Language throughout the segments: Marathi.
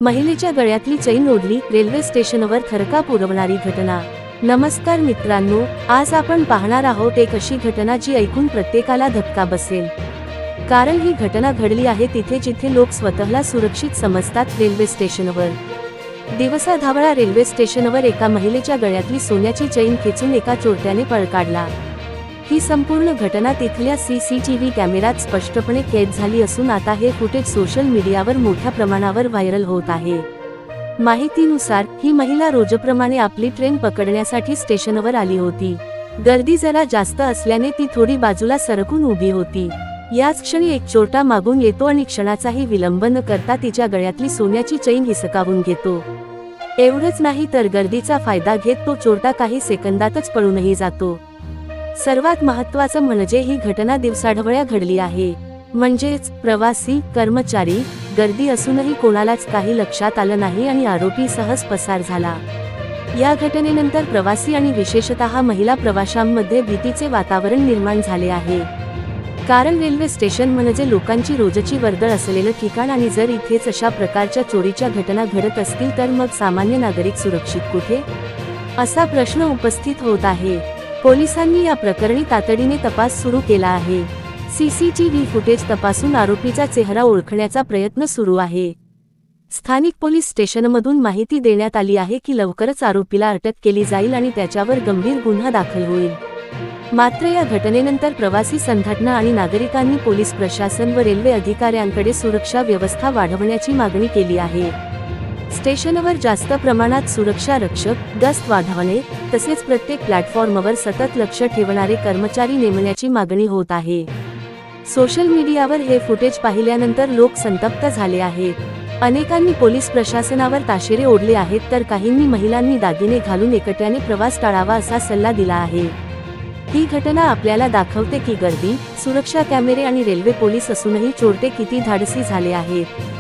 महिलेच्या गळ्यातली चैन ओढली, रेल्वे स्टेशनवर थरकाप उडवणारी घटना। नमस्कार मित्रांनो, आज आपण पाहणार आहोत एक अशी घटना जी ऐकून प्रत्येकाला धक्का बसेल। कारण ही घटना घडली आहे तिथे जिथे लोक स्वतःला सुरक्षित समजतात, रेल्वे स्टेशनवर। दिवसाढवळ्या रेल्वे स्टेशनवर एका महिलेच्या गळ्यातली सोन्याची चैन खेचून एका चोरट्याने पळ काढला। ही संपूर्ण घटना तिथल्या सीसीटीव्ही कॅमेऱ्यात स्पष्टपणे कैद झाली असून आता हे फुटेज सोशल मीडियावर मोठ्या प्रमाणावर व्हायरल होत आहे। माहितीनुसार ही महिला रोजप्रमाणे आपली ट्रेन पकडण्यासाठी स्टेशनवर आली होती। गर्दी जरा जास्त असल्याने ती थोडी बाजूला सरकून उभी होती। याच क्षणी एक चोरटा मागून येतो आणि क्षणाचाही विलंब न करता तिच्या गळ्यातली सोन्याची चैन हिसकावून घेतो। एवढंच नाही तर गर्दीचा फायदा घेत तो चोरटा काही सेकंदातच पळूनही जातो। सर्वात महत्त्वाचं म्हणजे ही घटना दिवसाढवळ्या घडली आहे, म्हणजेच प्रवासी, कर्मचारी, गर्दी असूनही कोणालाच काही लक्षात आलं नाही आणि आरोपी सहज पसार झाला। या घटनेनंतर प्रवासी आणि विशेषतः महिला प्रवाशांमध्ये भीतीचे वातावरण निर्माण झाले आहे। कारण रेल्वे स्टेशन म्हणजे लोकांची रोजची वर्दळ असलेलं ठिकाण आणि जर इथेच अशा प्रकारच्या चोरीच्या घटना घडत असतील तर मग सामान्य नागरिक सुरक्षित कुठे, असा प्रश्न उपस्थित होत आहे। पोलिसांनी या प्रकरणी तातडीने तपास सुरू केला आहे। सीसीटीव्ही फुटेज तपासून आरोपीचा चेहरा ओळखण्याचा प्रयत्न सुरू आहे। स्थानिक पोलीस स्टेशनमधून माहिती देण्यात आली आहे की लवकरच आरोपीला अटक केली जाईल आणि त्याच्यावर गंभीर गुन्हा दाखल होईल। मात्र या घटनेनंतर प्रवासी संघटना आणि नागरिकांनी पोलीस प्रशासन व रेल्वे अधिकाऱ्यांकडे सुरक्षा व्यवस्था वाढवण्याची मागणी केली आहे। स्टेशनवर जास्त प्रमाणात सुरक्षा रक्षक, गस्त वाढवणे, तसेच प्रत्येक प्लॅटफॉर्मवर सतत लक्ष ठेवणारे कर्मचारी नेमण्याची मागणी होत आहे। सोशल मीडियावर हे फुटेज पाहिल्यानंतर लोक संतप्त झाले आहेत। अनेकांनी पोलीस प्रशासनावर ताशेरे ओढले आहेत तर काहींनी महिलांनी दागिने घालून एकट्याने प्रवास टाळावा असा सल्ला दिला आहे। ही घटना आपल्याला दाखवते की गर्दी, सुरक्षा कॅमेरे आणि रेल्वे पोलीस असूनही चोरटे किती धाडसी झाले आहेत।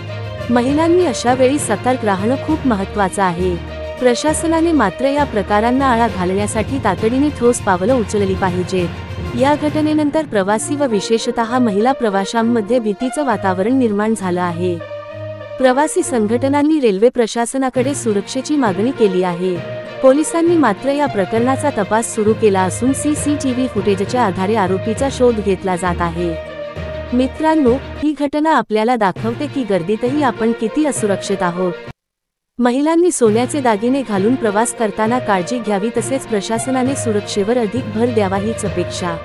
महिलांनी अशा वेळी सतर्क राहणं खूप महत्त्वाचं आहे। प्रशासनाने मात्र या प्रकारांना आळा घालण्यासाठी तातडीने ठोस पावलं उचलली पाहिजेत। या घटनेनंतर प्रवासी व विशेषतः महिला प्रवाशांमध्ये भीतीचं वातावरण निर्माण झालं आहे। प्रवासी संघटनांनी रेल्वे प्रशासनाकडे सुरक्षेची मागणी केली आहे। पोलिसांनी मात्र या प्रकरणाचा तपास सुरू केला असून सीसीटीव्ही फुटेजच्या आधारे आरोपीचा शोध घेतला जात आहे। मित्रांनो, ही घटना आपल्याला दाखवते की गर्दीतही आपण किती असुरक्षित आहोत। महिलांनी सोन्याचे दागिने घालून प्रवास करताना काळजी घ्यावी, तसेच प्रशासनाने सुरक्षेवर अधिक भर द्यावा हीच अपेक्षा।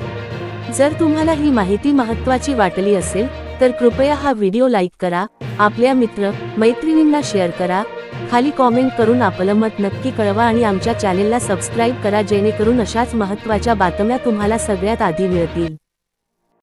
जर तुम्हाला ही माहिती महत्त्वाची वाटली असेल तर कृपया हा व्हिडिओ लाईक करा, आपल्या मित्र मैत्रिणींना शेअर करा, खाली कॉमेंट करून आपलं मत नक्की कळवा आणि आमच्या चॅनेलला सबस्क्राईब करा जेणेकरून अशाच महत्त्वाच्या बातम्या तुम्हाला सगळ्यात आधी मिळतील।